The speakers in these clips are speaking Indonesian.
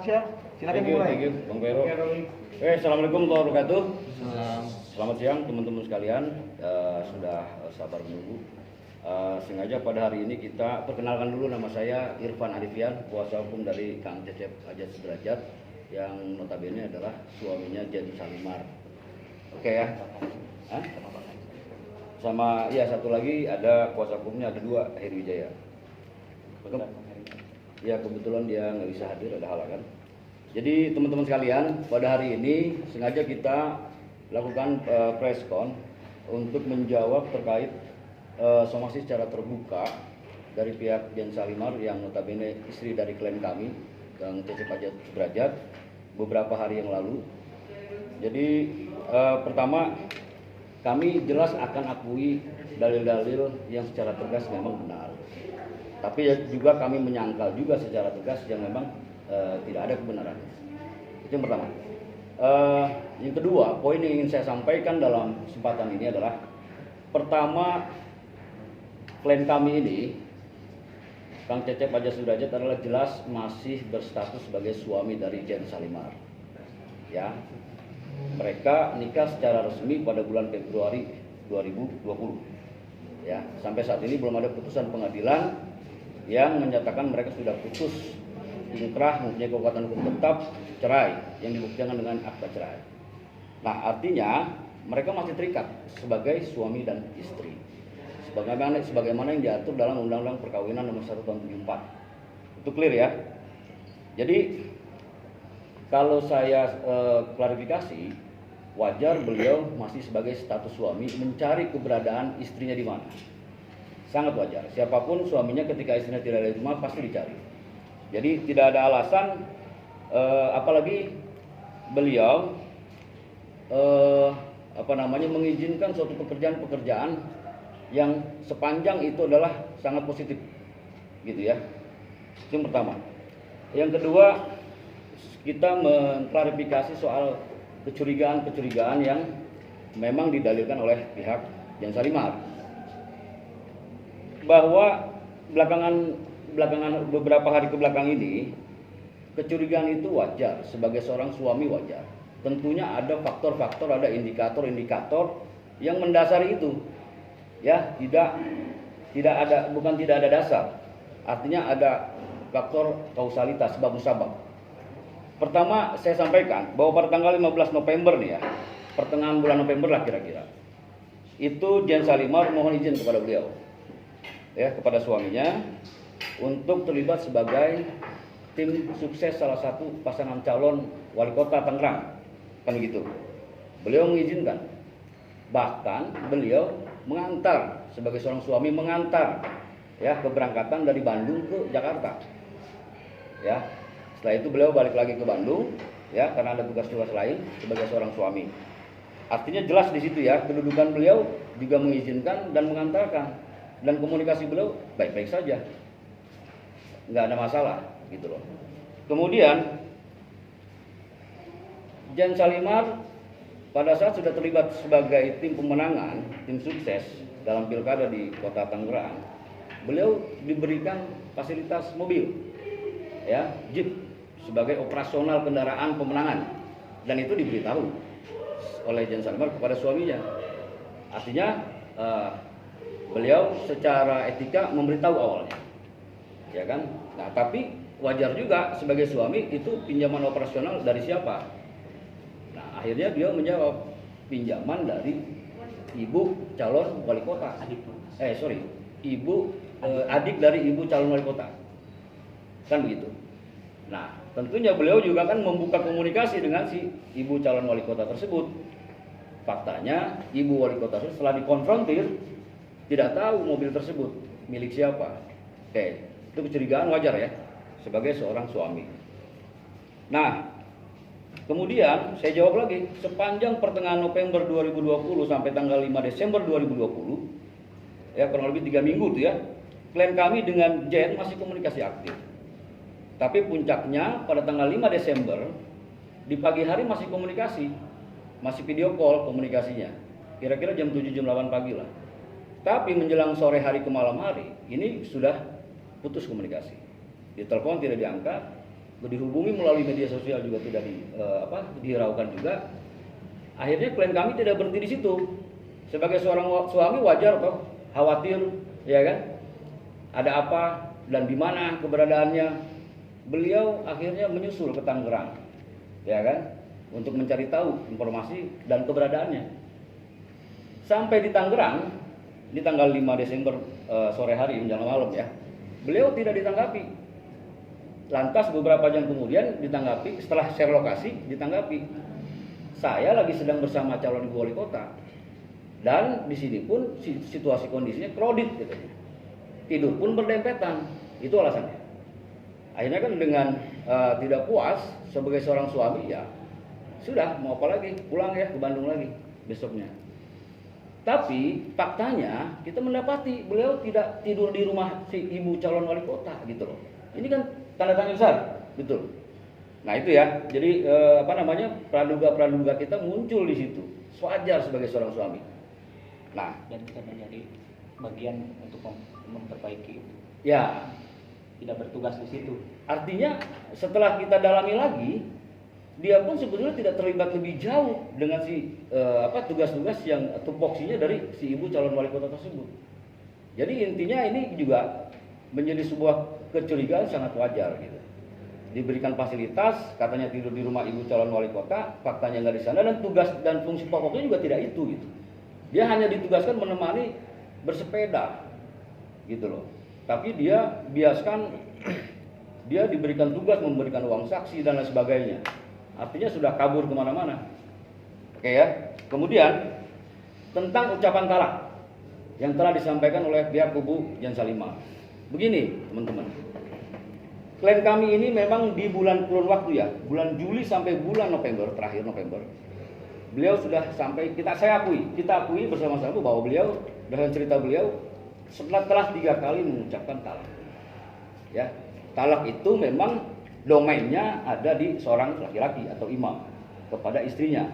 siang. Silakan mulai. Thank you, Bang Vero. Assalamualaikum warahmatullahi wabarakatuh. Selamat siang teman-teman sekalian. Sudah sabar menunggu. Sengaja pada hari ini kita perkenalkan dulu, nama saya Irfan Arifian, kuasa hukum dari Kang Cecep Ajat Sudrajat yang notabene adalah suaminya Jen Salimar. Oke ya. Hah? Sama ya satu lagi ada kuasa hukumnya, ada dua, Heri Wijaya. Ya kebetulan dia nggak bisa hadir, ada halangan. Jadi teman-teman sekalian, pada hari ini sengaja kita lakukan press con untuk menjawab terkait somasi secara terbuka dari pihak Jen Salimar yang notabene istri dari klien kami, Kang Cecep Ajat Sudrajat, beberapa hari yang lalu. Jadi pertama, kami jelas akan akui dalil-dalil yang secara tegas memang benar. Tapi juga kami menyangkal juga secara tegas yang memang tidak ada kebenaran. Itu yang pertama. Yang kedua, poin yang ingin saya sampaikan dalam kesempatan ini adalah, pertama, klien kami ini, Kang Cecep Ajat Sudrajat, adalah jelas masih berstatus sebagai suami dari Jen Salimar. Ya, mereka nikah secara resmi pada bulan Februari 2020. Ya, sampai saat ini belum ada putusan pengadilan yang menyatakan mereka sudah putus inkrah, mempunyai kekuatan hukum tetap, cerai yang dibuktikan dengan akta cerai. Nah, artinya mereka masih terikat sebagai suami dan istri, sebagaimana yang diatur dalam Undang-Undang Perkawinan Nomor 1 Tahun 74. Itu clear ya. Jadi kalau saya klarifikasi, wajar beliau masih sebagai status suami mencari keberadaan istrinya di mana. Sangat wajar. Siapapun suaminya ketika istrinya tidak ada di rumah pasti dicari. Jadi tidak ada alasan, apalagi beliau mengizinkan suatu pekerjaan yang sepanjang itu adalah sangat positif, gitu ya. Itu yang pertama. Yang kedua, kita mengklarifikasi soal kecurigaan yang memang didalilkan oleh pihak Jen Salimar, bahwa belakangan beberapa hari ke belakang ini kecurigaan itu wajar. Sebagai seorang suami wajar. Tentunya ada faktor-faktor, ada indikator-indikator yang mendasari itu. Ya, tidak ada dasar. Artinya ada faktor kausalitas, sebab musabab. Pertama, saya sampaikan bahwa pada tanggal 15 November nih ya, pertengahan bulan November lah kira-kira, itu Jen Salimar mohon izin kepada beliau, ya, kepada suaminya, untuk terlibat sebagai tim sukses salah satu pasangan calon wali kota Tangerang, kan gitu. Beliau mengizinkan, bahkan beliau mengantar, sebagai seorang suami mengantar, ya, keberangkatan dari Bandung ke Jakarta, ya. Setelah itu beliau balik lagi ke Bandung, ya, karena ada tugas-tugas lain sebagai seorang suami. Artinya jelas di situ ya, kedudukan beliau juga mengizinkan dan mengantarkan, dan komunikasi beliau baik-baik saja, nggak ada masalah, gitu loh. Kemudian Jen Salimar pada saat sudah terlibat sebagai tim pemenangan, tim sukses dalam pilkada di kota Tangerang, beliau diberikan fasilitas mobil, ya, jeep, sebagai operasional kendaraan pemenangan, dan itu diberitahu oleh Jen Salimar kepada suaminya. Artinya beliau secara etika memberitahu awalnya, ya kan. Nah, tapi wajar juga sebagai suami itu pinjaman operasional dari siapa. Nah, akhirnya beliau menjawab, pinjaman dari ibu calon wali kota, adik dari ibu calon wali kota, kan begitu. Nah, tentunya beliau juga kan membuka komunikasi dengan si ibu calon wali kota tersebut. Faktanya ibu wali kota tersebut setelah dikonfrontir tidak tahu mobil tersebut milik siapa. Oke, itu kecurigaan wajar ya sebagai seorang suami. Nah, kemudian saya jawab lagi, sepanjang pertengahan November 2020 sampai tanggal 5 Desember 2020, ya kurang lebih 3 minggu tuh ya, klien kami dengan Jen masih komunikasi aktif. Tapi puncaknya pada tanggal 5 Desember di pagi hari masih komunikasi, masih video call komunikasinya, kira-kira jam 7 jam 8 pagi lah. Tapi menjelang sore hari ke malam hari ini sudah putus komunikasi. Ditelepon tidak diangkat, dihubungi melalui media sosial juga tidak dihiraukan juga. Akhirnya klien kami tidak berhenti di situ. Sebagai seorang suami wajar toh khawatir, ya kan? Ada apa dan di mana keberadaannya. Beliau akhirnya menyusul ke Tangerang, ya kan? Untuk mencari tahu informasi dan keberadaannya. Sampai di Tangerang di tanggal 5 Desember sore hari menjelang malam ya. Beliau tidak ditanggapi. Lantas beberapa jam kemudian ditanggapi, setelah share lokasi ditanggapi. Saya lagi sedang bersama calon ibu wali kota. Dan di sini pun situasi kondisinya kredit katanya. Tidur pun berdempetan. Itu alasannya. Akhirnya kan dengan tidak puas sebagai seorang suami ya sudah mau apa lagi, pulang ya ke Bandung lagi besoknya. Tapi faktanya kita mendapati beliau tidak tidur di rumah si ibu calon wali kota gitu loh. Ini kan tanda tanya besar, betul. Nah itu ya, jadi praduga kita muncul di situ. Wajar sebagai seorang suami. Nah, dan kita menjadi bagian untuk memperbaiki itu. Ya, tidak bertugas di situ. Artinya setelah kita dalami lagi, dia pun sebetulnya tidak terlibat lebih jauh dengan tugas-tugas yang tupoksinya dari si ibu calon wali kota tersebut. Jadi intinya ini juga menjadi sebuah kecurigaan sangat wajar gitu. Diberikan fasilitas, katanya tidur di rumah ibu calon wali kota, faktanya nggak di sana dan tugas dan fungsi pokoknya juga tidak itu gitu. Dia hanya ditugaskan menemani bersepeda gitu loh. Tapi dia diberikan tugas memberikan uang saksi dan lain sebagainya. Artinya sudah kabur kemana-mana. Oke ya. Kemudian tentang ucapan talak yang telah disampaikan oleh pihak kubu Jan Salimah. Begini teman-teman. Klien kami ini memang di bulan kurun waktu ya, bulan Juli sampai bulan November, terakhir November. Beliau sudah sampai, kita akui bersama-sama bahwa beliau dengan cerita beliau telah 3 kali mengucapkan talak. Ya, talak itu memang domainnya ada di seorang laki-laki atau imam kepada istrinya.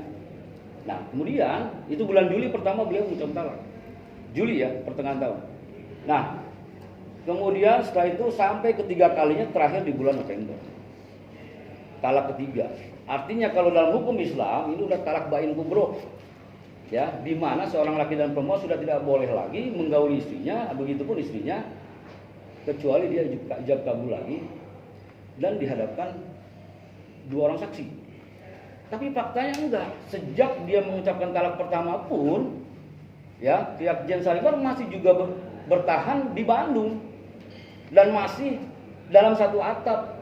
Nah, kemudian itu bulan Juli pertama beliau mengucapkan talak. Juli ya, pertengahan tahun. Nah, kemudian setelah itu sampai ketiga kalinya terakhir di bulan November. Talak ketiga. Artinya kalau dalam hukum Islam ini udah talak bain kubro. Ya, di mana seorang laki dan perempuan sudah tidak boleh lagi menggauli istrinya, begitupun istrinya, kecuali dia ijab kabul lagi dan dihadapkan 2 orang saksi. Tapi faktanya enggak. Sejak dia mengucapkan talak pertama pun, ya pihak Jan Salimah masih juga bertahan di Bandung dan masih dalam satu atap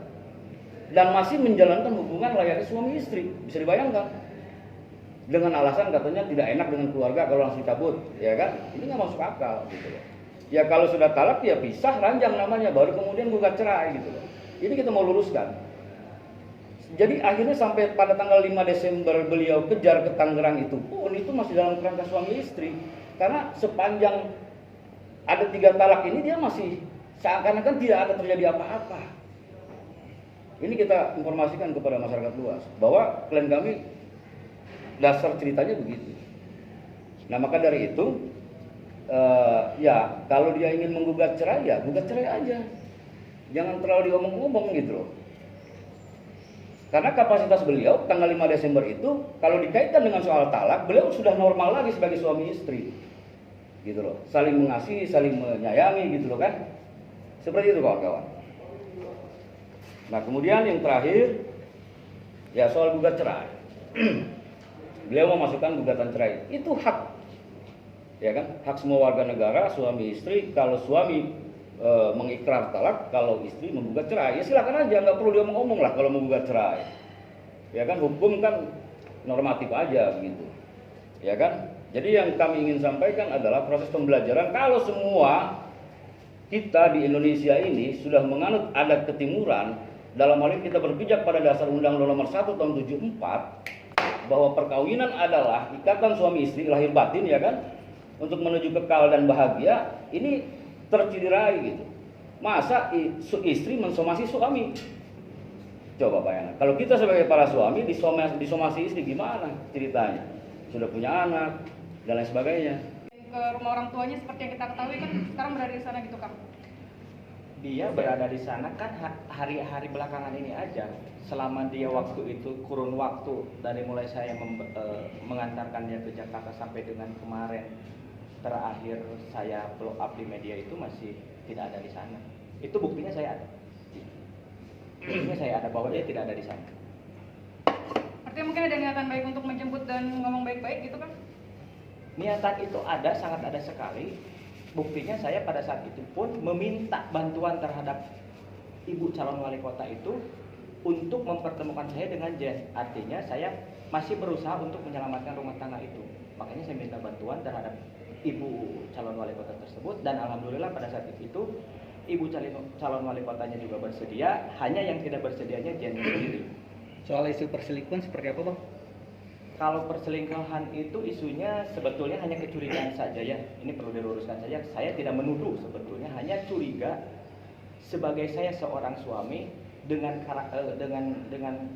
dan masih menjalankan hubungan layaknya suami istri. Bisa dibayangkan. Dengan alasan katanya tidak enak dengan keluarga kalau langsung cabut, ya kan? Ini nggak masuk akal gitu loh. Ya kalau sudah talak ya pisah ranjang namanya, baru kemudian gugat cerai gitu loh. Ini kita mau luruskan. Jadi akhirnya sampai pada tanggal 5 Desember beliau kejar ke Tangerang itu pun itu masih dalam kerangka suami istri. Karena sepanjang ada 3 talak ini dia masih seakan-akan tidak ada terjadi apa-apa. Ini kita informasikan kepada masyarakat luas bahwa klien kami dasar ceritanya begitu. Nah maka dari itu ya kalau dia ingin menggugat cerai ya gugat cerai aja. Jangan terlalu diomong-omong gitu loh. Karena kapasitas beliau tanggal 5 Desember itu kalau dikaitkan dengan soal talak, beliau sudah normal lagi sebagai suami istri. Gitu loh. Saling mengasihi, saling menyayangi gitu loh kan. Seperti itu kawan-kawan. Nah, kemudian yang terakhir ya soal gugat cerai. Beliau memasukkan gugatan cerai. Itu hak. Ya kan? Hak semua warga negara, suami istri, kalau suami mengikrar talak, kalau istri menggugat cerai, ya silakan aja, nggak perlu diomong-omong lah kalau menggugat cerai. Ya kan, hukum kan normatif aja begitu. Ya kan? Jadi yang kami ingin sampaikan adalah proses pembelajaran kalau semua kita di Indonesia ini sudah menganut adat ketimuran, dalam hal ini kita berpijak pada dasar Undang-Undang Nomor 1 Tahun 74 bahwa perkawinan adalah ikatan suami istri lahir batin ya kan, untuk menuju kekal dan bahagia, ini tercederai gitu. Masa istri mensomasi suami? Coba bayangkan. Kalau kita sebagai para suami disomasi istri gimana ceritanya? Sudah punya anak dan lain sebagainya. Ke rumah orang tuanya seperti yang kita ketahui kan sekarang berada di sana gitu Kang. dia berada di sana kan hari-hari belakangan ini aja. Selama dia waktu itu kurun waktu dari mulai saya mengantarkan dia ke Jakarta sampai dengan kemarin terakhir saya blow up di media itu masih tidak ada di sana. Itu buktinya saya ada. Buktinya saya ada bahwa dia tidak ada di sana. Artinya mungkin ada niatan baik untuk menjemput dan ngomong baik-baik gitu kan? Niatan itu ada, sangat ada sekali. Buktinya saya pada saat itu pun meminta bantuan terhadap ibu calon wali kota itu untuk mempertemukan saya dengan Jen. Artinya saya masih berusaha untuk menyelamatkan rumah tangga itu. Makanya saya minta bantuan terhadap ibu calon wali kota tersebut, dan alhamdulillah pada saat itu ibu calon wali kotanya juga bersedia. Hanya yang tidak bersedianya Jen sendiri. Soal isu perselingkuhan seperti apa, Bang? Kalau perselingkuhan itu isunya sebetulnya hanya kecurigaan saja ya. Ini perlu diluruskan saja. Saya tidak menuduh, sebetulnya hanya curiga sebagai saya seorang suami dengan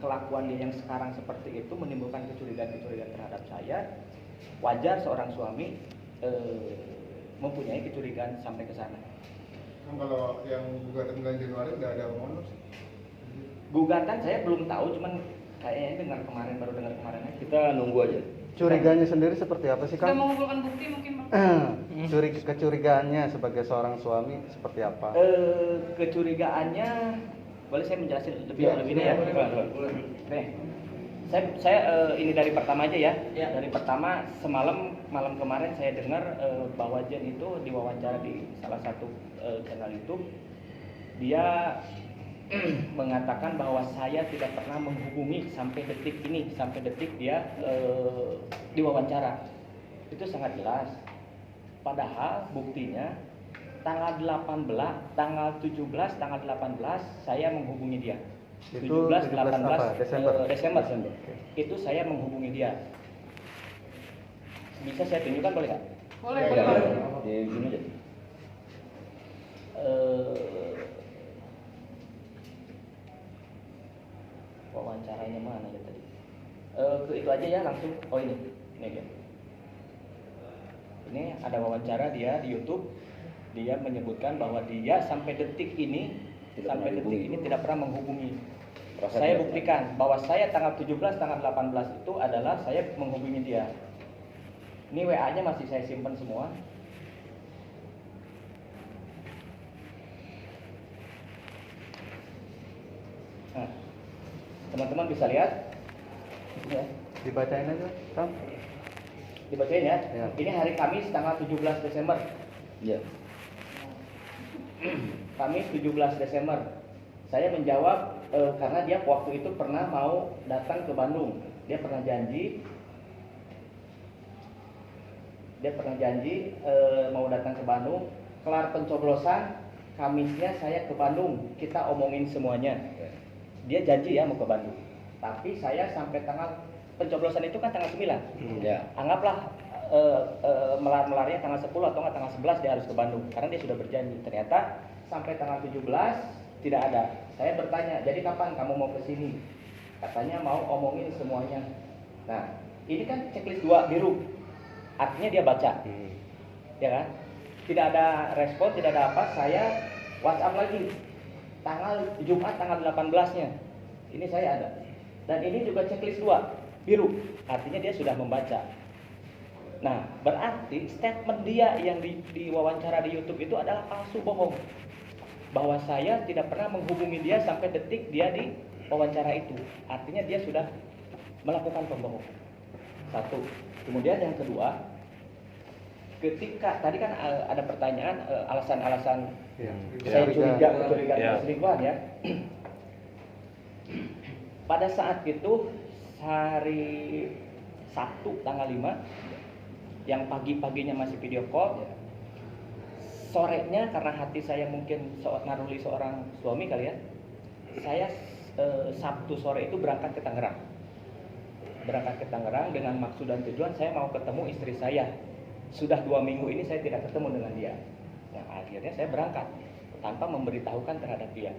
kelakuan dia yang sekarang seperti itu menimbulkan kecurigaan terhadap saya. Wajar seorang suami mempunyai kecurigaan sampai ke sana. Kalau yang gugatan bulan Januari udah ada omongan sih? Gugatan saya belum tahu, cuman kayaknya baru dengar kemarin aja. Kita nunggu aja. Curiganya sendiri seperti apa sih, Sudah Kang? mengumpulkan bukti mungkin, Bang? Kecurigaannya sebagai seorang suami seperti apa? Kecurigaannya, boleh saya menjelaskan lebih Ya, ini ya? Oke. Saya ini dari pertama aja ya. Dari pertama, malam kemarin saya dengar bahwa Jen itu diwawancara di salah satu channel YouTube. Dia mengatakan bahwa saya tidak pernah menghubungi sampai detik dia diwawancara. Itu sangat jelas. Padahal buktinya tanggal 18, tanggal 17, tanggal 18 saya menghubungi dia. 17, 18 Desember. Itu saya menghubungi dia. Bisa saya tunjukkan boleh nggak? Boleh, Ya, boleh, Bang. di sini aja. Wawancaranya mana ya tadi? Itu aja ya langsung. Oh ini dia. Ini ada wawancara dia di YouTube. Dia menyebutkan bahwa dia sampai detik ini tidak pernah menghubungi. Saya buktikan bahwa saya tanggal 17, tanggal 18 itu adalah saya menghubungi dia. Ini WA-nya masih saya simpan semua. Nah, teman-teman bisa lihat ya. Dibacain aja, Kang. Dibacain ya. Ya. Ini hari Kamis tanggal 17 Desember. Ya. Kamis 17 Desember. Saya menjawab karena dia waktu itu pernah mau datang ke Bandung. Dia pernah janji mau datang ke Bandung. Kelar pencoblosan, Kamisnya saya ke Bandung. Kita omongin semuanya. Dia janji ya mau ke Bandung. Tapi saya sampai tanggal pencoblosan itu kan tanggal 9. Ya. Anggaplah melarnya tanggal 10 atau nggak tanggal 11 dia harus ke Bandung karena dia sudah berjanji. Ternyata sampai tanggal 17 tidak ada. Saya bertanya, jadi kapan kamu mau ke sini? Katanya mau omongin semuanya. Nah, ini kan checklist 2 biru. Artinya dia baca. Ya kan? Tidak ada respon, tidak ada apa. Saya WhatsApp lagi. Jumat tanggal 18-nya. Ini saya ada. Dan ini juga checklist 2 biru. Artinya dia sudah membaca. Nah, berarti statement dia yang di wawancara di YouTube itu adalah palsu, bohong. Bahwa saya tidak pernah menghubungi dia sampai detik dia di wawancara itu. Artinya dia sudah melakukan pembohongan. Satu. Kemudian yang kedua, ketika tadi kan ada pertanyaan alasan-alasan saya curiga perselingkuhan ya. Pada saat itu hari Sabtu tanggal 5 yang pagi-paginya masih video call, sorenya karena hati saya mungkin naruli seorang suami kali ya, saya Sabtu sore itu berangkat ke Tangerang dengan maksud dan tujuan saya mau ketemu istri saya. Sudah 2 minggu ini saya tidak ketemu dengan dia. Nah, akhirnya saya berangkat tanpa memberitahukan terhadap dia.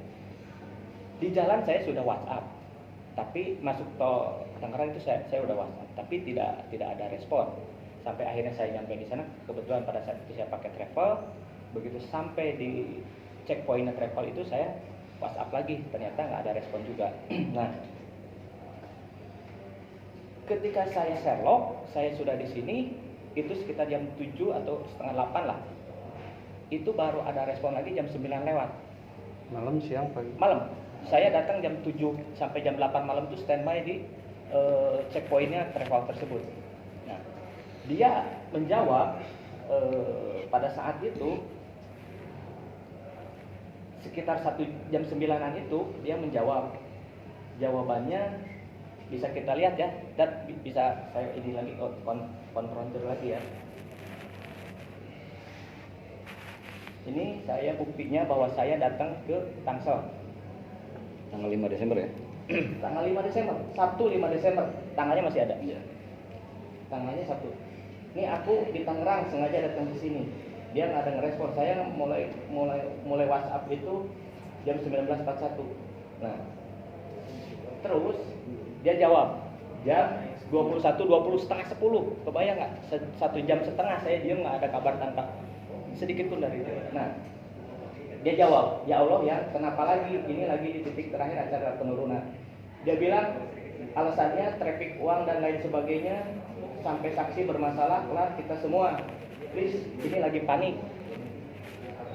Di jalan saya sudah WhatsApp, tapi masuk tol Tangerang itu saya udah WhatsApp, tapi tidak ada respon. Sampai akhirnya saya nyampe di sana, kebetulan pada saat itu saya pakai travel. Begitu sampai di checkpoint travel itu saya WhatsApp lagi, ternyata nggak ada respon juga. Nah, ketika saya Sherlock, saya sudah di sini, itu sekitar jam 7 atau setengah 8 lah. Itu baru ada respon lagi jam 9 lewat. Malam, siang, pagi. Malam. Saya datang jam 7 sampai jam 8 malam itu standby di checkpointnya travel tersebut. Nah, dia menjawab pada saat itu sekitar jam 9-an itu dia menjawab. Jawabannya bisa kita lihat ya, dan bisa saya ini lagi konfrontir lagi ya. Ini saya buktinya bahwa saya datang ke Tangsel Tanggal 5 Desember ya? tanggal 5 Desember, Sabtu 5 Desember, tanggalnya masih ada. Iya. Tanggalnya Sabtu. Ini aku di Tangerang sengaja datang ke sini. Dia nggak ada ngerespon. Saya mulai WhatsApp itu jam 19.41. Nah, terus dia jawab jam 21.20 setengah 10. Kebayang nggak? 1 jam setengah saya diam, nggak ada kabar tanpa sedikit pun dari dia. Nah, dia jawab, ya Allah ya, kenapa lagi? Ini lagi di titik terakhir acara penurunan. Dia bilang alasannya traffic uang dan lain sebagainya, sampai saksi bermasalah, kelar kita semua. Please, ini lagi panik.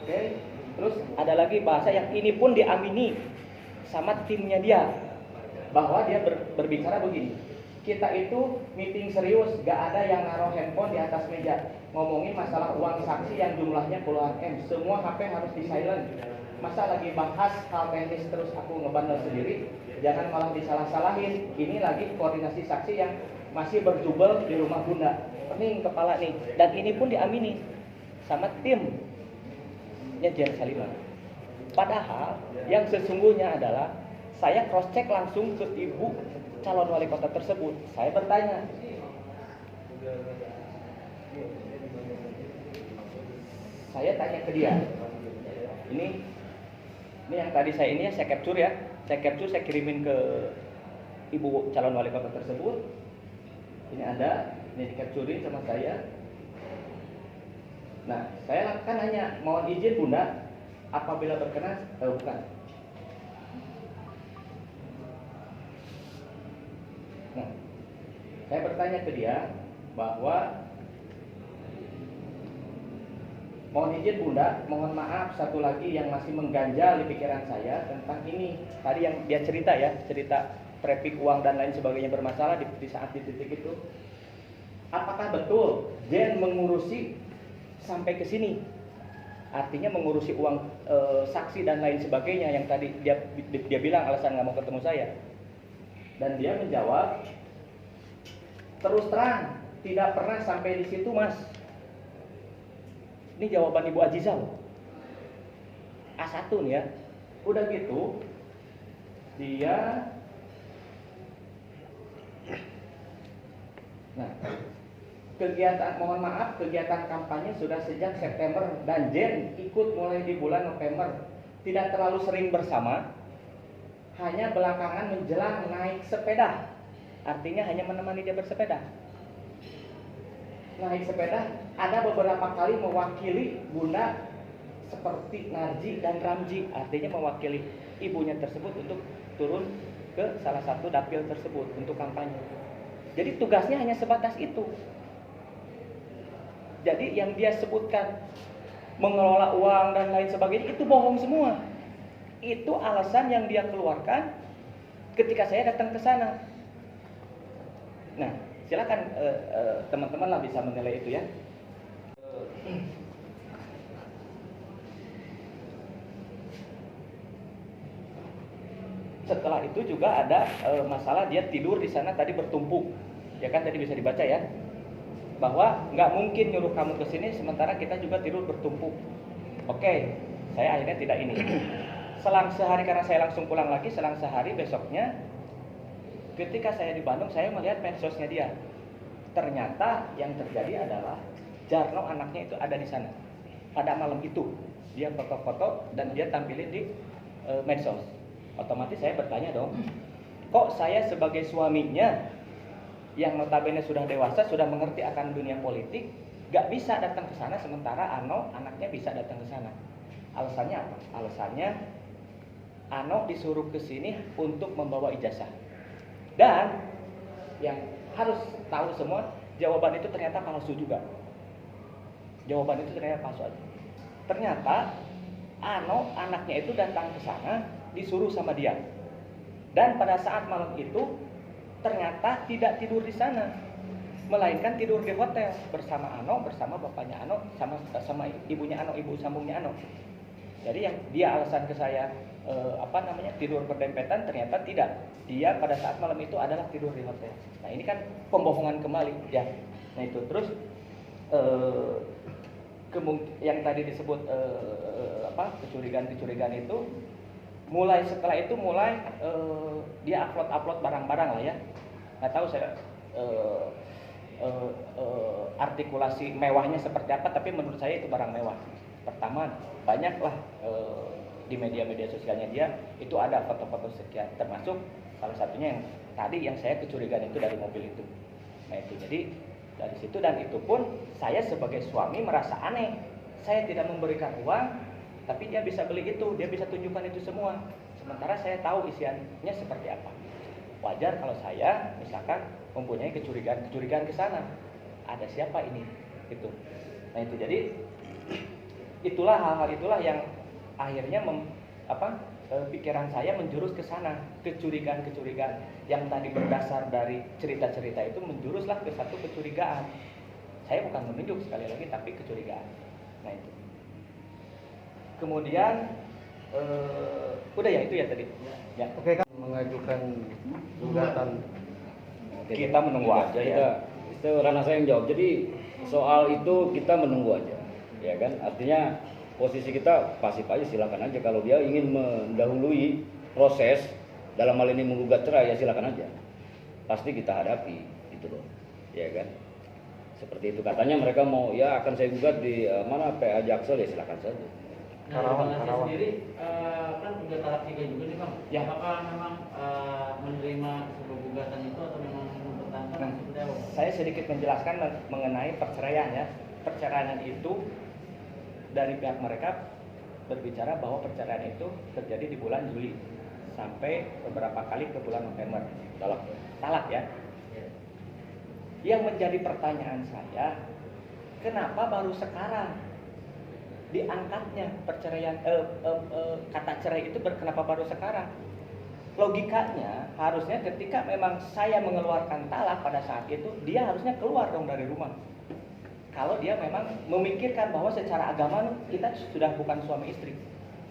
Oke. Terus ada lagi bahasa yang ini pun diamini sama timnya dia, bahwa dia berbicara begini. Kita itu meeting serius, gak ada yang naruh handphone di atas meja ngomongin masalah uang saksi yang jumlahnya puluhan M. Semua HP harus di silent. Masa lagi bahas hal teknis terus aku ngebandel sendiri? Jangan malah disalah-salahin. Ini lagi koordinasi saksi yang masih berjubel di rumah bunda. Pening kepala nih. Dan ini pun diamini sama timnya Jen Saliman. Padahal yang sesungguhnya adalah saya cross check langsung ke ibu calon wali kota tersebut. Saya bertanya, saya tanya ke dia, ini yang tadi saya capture ya, saya kirimin ke ibu calon wali kota tersebut. Ini ada, ini di capturein sama saya. Nah, saya kan nanya, mohon izin bunda, apabila berkenan, bukan. Nah, saya bertanya ke dia bahwa mohon izin bunda, mohon maaf satu lagi yang masih mengganjal di pikiran saya tentang ini. Tadi yang dia cerita ya, cerita traffic uang dan lain sebagainya bermasalah di saat di titik itu. Apakah betul Jen mengurusi sampai ke sini? Artinya mengurusi uang saksi dan lain sebagainya yang tadi dia bilang alasan nggak mau ketemu saya. Dan dia menjawab, terus terang tidak pernah sampai di situ mas. Ini jawaban Ibu Aziza loh. A1 nih ya. Udah gitu dia kegiatan, mohon maaf, kegiatan kampanye sudah sejak September dan Jen ikut mulai di bulan November. Tidak terlalu sering bersama, hanya belakangan menjelang naik sepeda. Artinya hanya menemani dia bersepeda. Naik sepeda, ada beberapa kali mewakili bunda seperti Narji dan Ramji, artinya mewakili ibunya tersebut untuk turun ke salah satu dapil tersebut untuk kampanye. Jadi tugasnya hanya sebatas itu. Jadi yang dia sebutkan mengelola uang dan lain sebagainya itu bohong semua. Itu alasan yang dia keluarkan ketika saya datang ke sana. Nah, silakan teman-teman lah bisa menilai itu ya. Setelah itu juga ada masalah dia tidur di sana tadi bertumpuk. Ya kan tadi bisa dibaca ya. Bahwa nggak mungkin nyuruh kamu ke sini sementara kita juga tidur bertumpuk. Oke, saya akhirnya tidak ini. Selang sehari karena saya langsung pulang lagi, selang sehari besoknya ketika saya di Bandung saya melihat medsosnya dia. Ternyata yang terjadi adalah Jarno anaknya itu ada di sana. Pada malam itu dia foto-foto dan dia tampilin di medsos. Otomatis saya bertanya dong, kok saya sebagai suaminya yang notabene sudah dewasa, sudah mengerti akan dunia politik, gak bisa datang ke sana sementara Ano anaknya bisa datang ke sana. Alasannya apa? Alasannya Ano disuruh ke sini untuk membawa ijazah. Dan yang harus tahu semua, jawaban itu ternyata palsu juga. Jawaban itu ternyata palsu aja. Ternyata Ano anaknya itu datang ke sana disuruh sama dia. Dan pada saat malam itu ternyata tidak tidur di sana, melainkan tidur di hotel bersama Ano, bersama bapaknya Ano, sama ibunya Ano, ibu sambungnya Ano. Jadi yang dia alasan ke saya tidur berdempetan, ternyata tidak. Dia pada saat malam itu adalah tidur di hotel. Nah ini kan pembohongan kembali ya. Nah itu terus yang tadi disebut kecurigaan itu mulai setelah itu dia upload barang-barang lah ya. Nggak tahu saya artikulasi mewahnya seperti apa, tapi menurut saya itu barang mewah. Pertama, banyaklah di media-media sosialnya dia itu ada foto-foto sekian, termasuk salah satunya yang tadi yang saya kecurigaan itu dari mobil itu. Nah itu jadi dari situ, dan itu pun saya sebagai suami merasa aneh. Saya tidak memberikan uang, tapi dia bisa beli itu, dia bisa tunjukkan itu semua. Sementara saya tahu isiannya seperti apa. Wajar kalau saya misalkan mempunyai kecurigaan ke sana. Ada siapa ini? Gitu. Nah itu jadi itulah hal-hal itulah yang akhirnya pikiran saya menjurus ke sana, kecurigaan yang tadi berdasar dari cerita-cerita itu menjuruslah ke satu kecurigaan. Saya bukan menunjuk sekali lagi, tapi kecurigaan. Nah itu. Kemudian udah ya itu ya tadi. Ya. Oke, kan mengajukan gugatan. Kita menunggu aja ya. Itu ranah saya yang jawab. Jadi soal itu kita menunggu aja, ya kan? Artinya posisi kita pasif aja, silakan aja. Kalau dia ingin mendahului proses dalam hal ini menggugat cerai, ya silakan aja. Pasti kita hadapi, gitu loh, ya kan? Seperti itu katanya mereka mau ya akan saya gugat di PA Jaksel, ya silakan saja. Karawang. Sendiri kan udah tahap 3 juga nih Bang. Ya. Apakah memang menerima sebuah gugatan itu atau memang mempertahankan seperti apa? Saya sedikit menjelaskan mengenai perceraian ya. Perceraian itu dari pihak mereka berbicara bahwa perceraian itu terjadi di bulan Juli sampai beberapa kali ke bulan November. Talak ya. Yang menjadi pertanyaan saya, kenapa baru sekarang diangkatnya perceraian kata cerai itu kenapa baru sekarang? Logikanya harusnya ketika memang saya mengeluarkan talak pada saat itu, dia harusnya keluar dong dari rumah. Kalau dia memang memikirkan bahwa secara agama kita sudah bukan suami istri,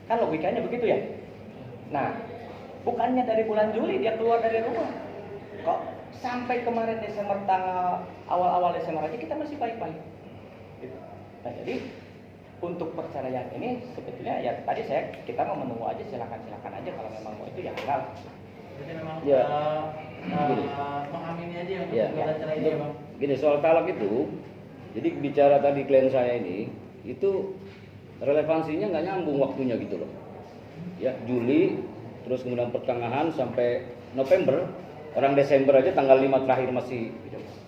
kan logikanya begitu ya. Nah, bukannya dari bulan Juli dia keluar dari rumah, kok sampai kemarin Desember, tanggal awal Desember aja kita masih baik-baik. Gitu. Nah jadi untuk perceraian ini sebetulnya ya tadi kita mau menunggu aja, silakan aja kalau memang mau itu ya enggak. Jadi memang Ya. mengamini aja yang Ya. gugatan cerai ini Bang. Gini, soal talak itu, jadi bicara tadi klien saya ini, itu relevansinya nggak nyambung waktunya gitu loh. Ya, Juli, terus kemudian pertengahan sampai November, orang Desember aja tanggal 5 terakhir masih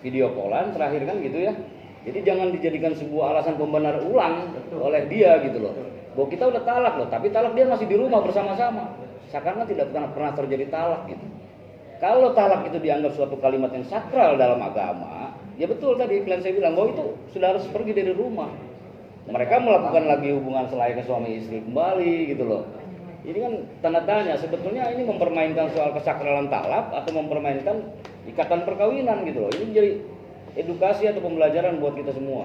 video callan terakhir kan gitu ya. Jadi jangan dijadikan sebuah alasan pembenar ulang oleh dia gitu loh. Bahwa kita udah talak loh, tapi talak dia masih di rumah bersama-sama. Seakan-akan tidak pernah terjadi talak gitu. Kalau talak itu dianggap suatu kalimat yang sakral dalam agama, ya betul tadi klien saya bilang bahwa itu sudah harus pergi dari rumah. Mereka melakukan lagi hubungan selayaknya suami istri kembali gitu loh. Ini kan tanda tanya, sebetulnya ini mempermainkan soal kesakralan talak atau mempermainkan ikatan perkawinan gitu loh. Ini jadi edukasi atau pembelajaran buat kita semua.